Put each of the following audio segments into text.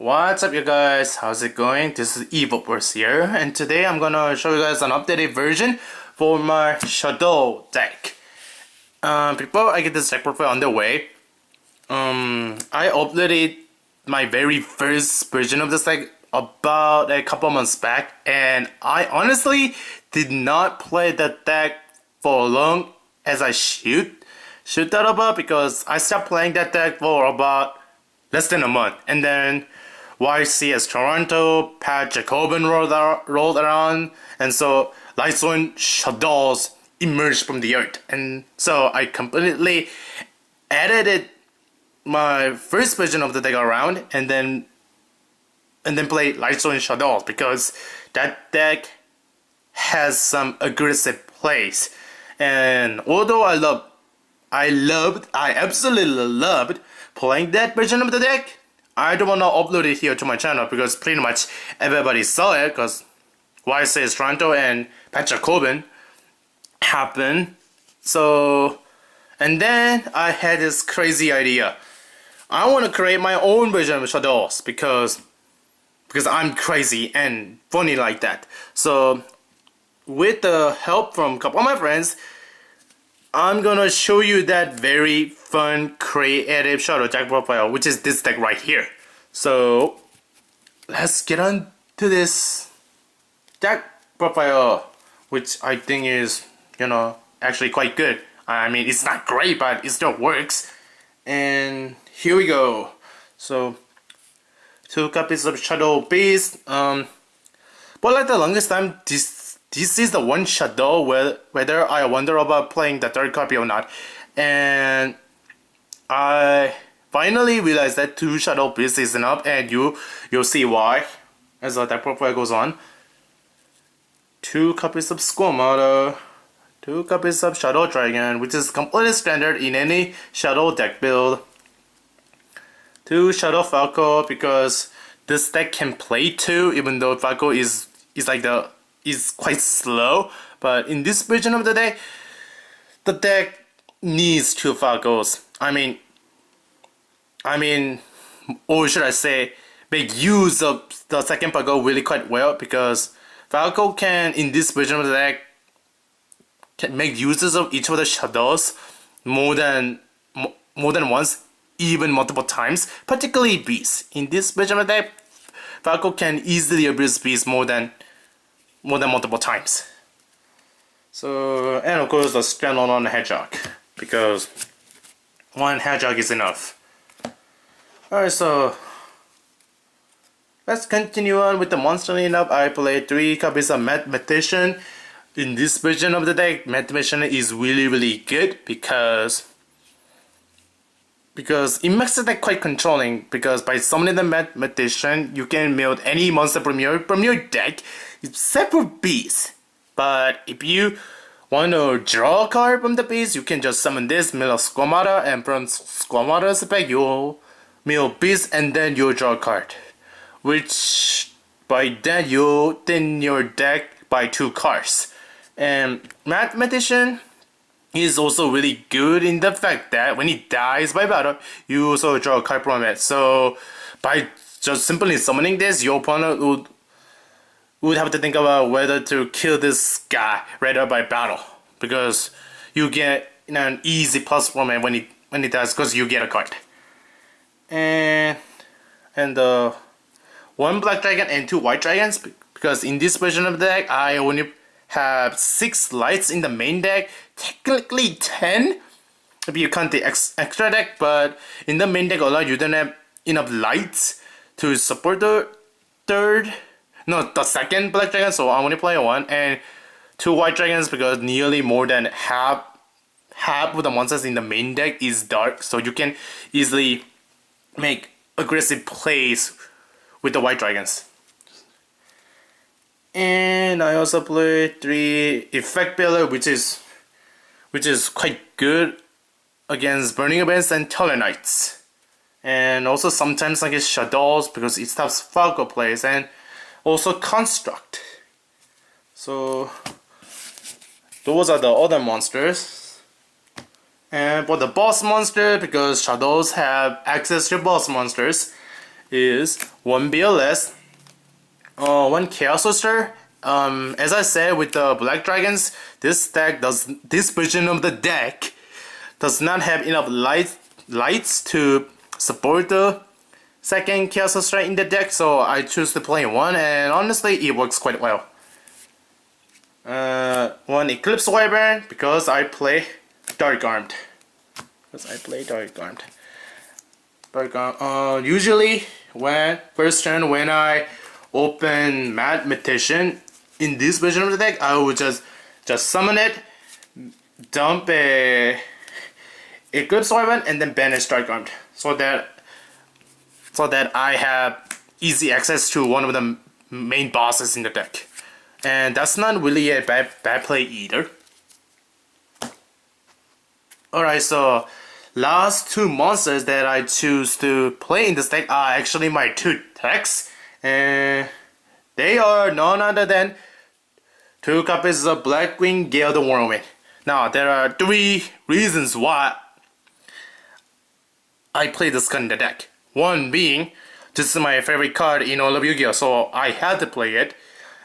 What's up you guys, how's it going? This is Evacuation here, and today I'm gonna show you guys an updated version for my Shaddoll deck. Before I get this deck profile underway, I uploaded my very first version of this deck about a couple months back, and I honestly did not play that deck for long as I should that about, because I stopped playing that deck for about less than a month, and then YCS Toronto, Pat Jacobin rolled around, and so Lightsworn Shaddolls emerged from the earth, and so I completely edited my first version of the deck around, and then played Lightsworn Shaddolls because that deck has some aggressive plays, and although I absolutely loved playing that version of the deck, I don't want to upload it here to my channel because pretty much everybody saw it, because YCS Toronto and Pat Jacobin happened. So, and then I had this crazy idea. I want to create my own version of Shaddolls because I'm crazy and funny like that. So, with the help from a couple of my friends, I'm gonna show you that very fun, creative Shaddoll deck profile, which is this deck right here. So let's get on to this deck profile, which I think is, actually quite good. I mean, it's not great, but it still works. And here we go. So 2 copies of Shaddoll Beast. But like the longest time, this is the one Shaddoll whether I wonder about playing the third copy or not. And I finally realized that 2 Shaddoll Beasts is enough, and you'll see why as the deck profile goes on. 2 copies of Squamata, 2 copies of Shaddoll Dragon, which is completely standard in any Shaddoll deck build. 2 Shaddoll Falco, because this deck can play 2, even though Falco is quite slow, but in this version of the deck needs 2 Falcos. I mean, or should I say, make use of the second Falco really quite well, because Falco can, in this version of the deck, can make uses of each of the Shaddolls more than once, even multiple times, particularly Beast. In this version of the deck, Falco can easily abuse Beast more than multiple times. So, and of course the Shaddoll Hedgehog, because 1 Hedgehog is enough. Alright, so let's continue on with the monster lineup. I played 3 copies of Mathematician. In this version of the deck, Mathematician is really good because it makes the deck quite controlling, because by summoning the Mathematician, you can build any monster from your deck except for Beast. But if you want to draw a card from the Beast, you can just summon this, mill Squamata, and from Squamata's effect, you'll mill Beast, and then you'll draw a card. Which, by then, you'll thin your deck by 2 cards. And Mathematician is also really good in the fact that when he dies by battle, you also draw a card from it. So, by just simply summoning this, your opponent would have to think about whether to kill this guy right up by battle, because you get an easy plus from it when he dies, because you get a card. And 1 black dragon and 2 white dragons, because in this version of the deck I only have 6 lights in the main deck, technically 10 if you count the extra deck, but in the main deck alone you don't have enough lights to support the second black dragon, so I only play 1, and 2 white dragons because nearly more than half of the monsters in the main deck is dark, so you can easily make aggressive plays with the white dragons. And I also play 3 effect pillar, which is quite good against Burning Events and Tellarknights, and also sometimes against Shaddolls because it stops Falco plays, and also Construct. So those are the other monsters. And for the boss monster, because Shaddolls have access to boss monsters, is one BLS, one Chaos Sorcerer. As I said with the Black Dragons, this version of the deck does not have enough lights to support the second Chaos Sorcerer in the deck, so I choose to play one, and honestly, it works quite well. One Eclipse Wyvern because I play Dark Armed. Usually, when I open Mathematician in this version of the deck, I would just summon it, dump a Eclipse Wyvern, and then banish Dark Armed, so that I have easy access to one of the main bosses in the deck. And that's not really a bad play either. Alright, so last two monsters that I choose to play in this deck are actually my two decks, and they are none other than two copies of Blackwing, Gale the Whirlwind. Now, there are three reasons why I play this card in the deck. One being, this is my favorite card in all of Yu-Gi-Oh, so I had to play it.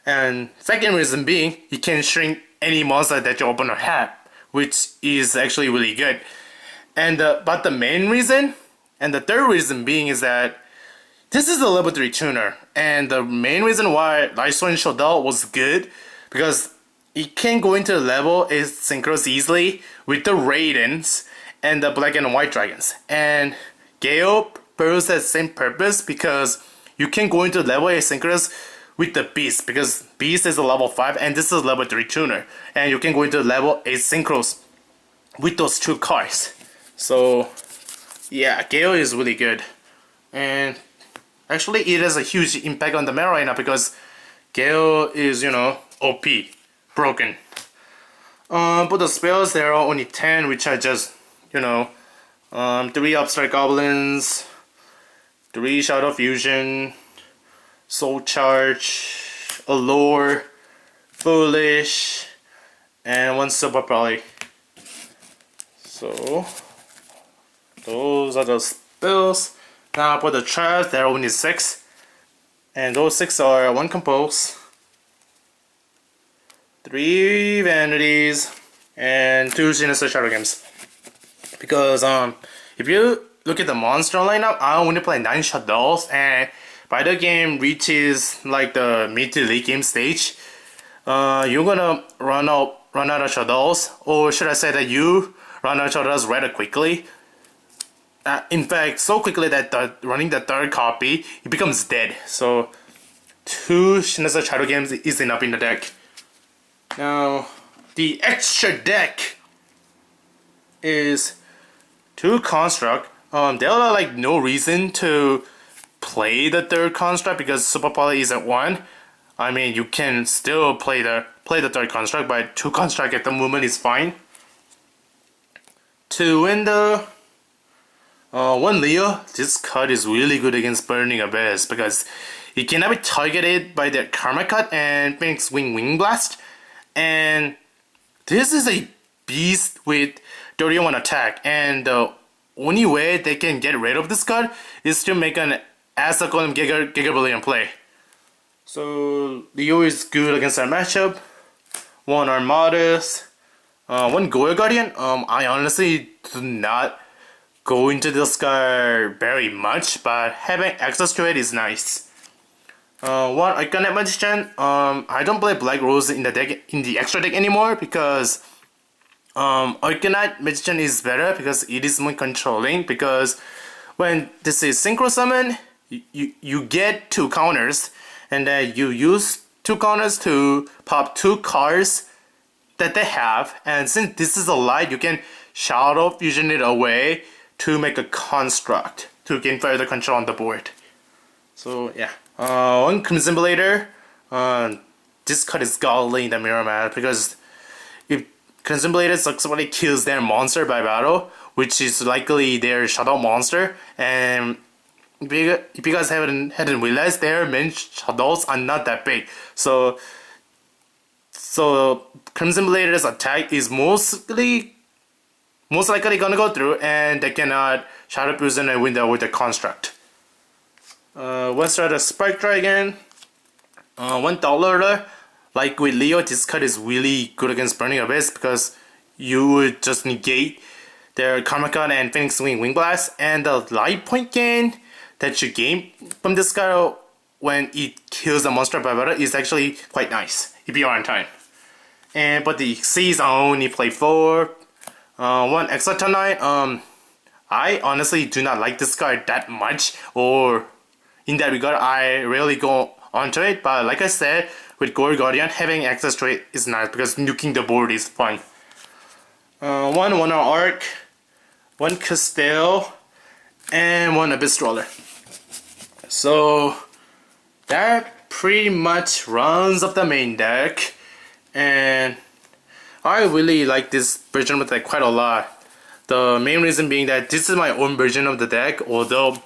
And second reason being, you can shrink any monster that your opponent have, which is actually really good. And but the main reason, and the third reason being, is that this is a level 3 tuner, and the main reason why Lysol and Shaddoll was good, because it can go into the level asynchronous easily with the Raidens and the Black and White Dragons. And Gale serves that same purpose because you can go into level asynchronous with the Beast, because Beast is a level 5 and this is level 3 tuner, and you can go into level asynchronous with those two cards. So yeah, Gale is really good, and actually it has a huge impact on the meta right now because Gale is, you know, OP, broken. But the spells, there are only 10, which are just, you know, 3 Upstart Goblins, 3 Shaddoll Fusion, Soul Charge, Allure, Foolish, and 1 Super Poly. So those are the spells. Now for the traps, there are only 6, and those 6 are 1 Compulse, 3 Vanities, and 2 Sinister Shadow Games. Because if you look at the monster lineup, I only play 9 Shaddolls, and by the game reaches like the mid to late game stage, you're gonna run out of Shaddolls, or should I say that you run out of Shaddolls rather quickly. In fact, so quickly that running the third copy, it becomes dead. So 2 Sinister Shadow Games is enough in the deck. Now, the extra deck is 2 Construct. There are like no reason to play the third Construct because Super Poly isn't 1. I mean, you can still play the third Construct, but 2 Construct at the moment is fine. 2 Winda. 1 Leo. This card is really good against Burning Abyss because it cannot be targeted by their Karma Cut and Phoenix Wing Blast. And this is a beast with 31 attack, and the only way they can get rid of this card is to make an Asa Golem Giga play. So Leo is good against that matchup. 1 Armades, 1 Goya Guardian. I honestly do not go into this card very much, but having access to it is nice. 1 Iconic Magician. I don't play Black Rose in the extra deck anymore because Iconic Magician is better because it is more controlling, because when this is Synchro Summon, you get 2 counters, and then you use 2 counters to pop 2 cards that they have, and since this is a light, you can Shaddoll Fusion it away to make a construct to gain further control on the board. So yeah, 1 Crimson Blader. This card is godly in the mirror match because if Crimson Blader successfully kills their monster by battle, which is likely their Shadow monster, and if you guys hadn't realized, their main Shaddolls are not that big. So Crimson Blader's attack is most likely gonna go through, and they cannot Shadow Fusion and Winda with the construct. One star the Spark Dragon. $1. Like with Leo, this card is really good against Burning Abyss because you would just negate their Karma Card and Phoenix Wing Blast, and the life point gain that you gain from this card when it kills a monster by battle is actually quite nice if you are on time. And but the Xyz only play 4. One Exotonite. I honestly do not like this card that much, or in that regard, I rarely go onto it. But like I said, with Gore Guardian, having access to it is nice because nuking the board is fun. One Arc, one Castell, and one Abyss Roller. So that pretty much runs up the main deck, and I really like this version of the deck quite a lot. The main reason being that this is my own version of the deck, although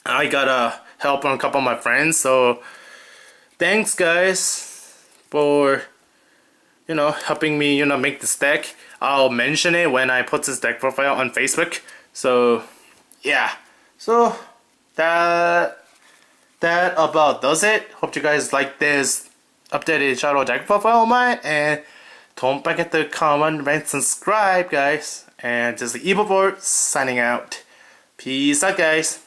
I got help from a couple of my friends. So thanks guys for helping me make this deck. I'll mention it when I put this deck profile on Facebook. So yeah, so that about does it. Hope you guys like this updated Shaddoll deck profile of mine, and don't forget to comment, rate, subscribe guys. And this is Evilboard signing out. Peace out guys.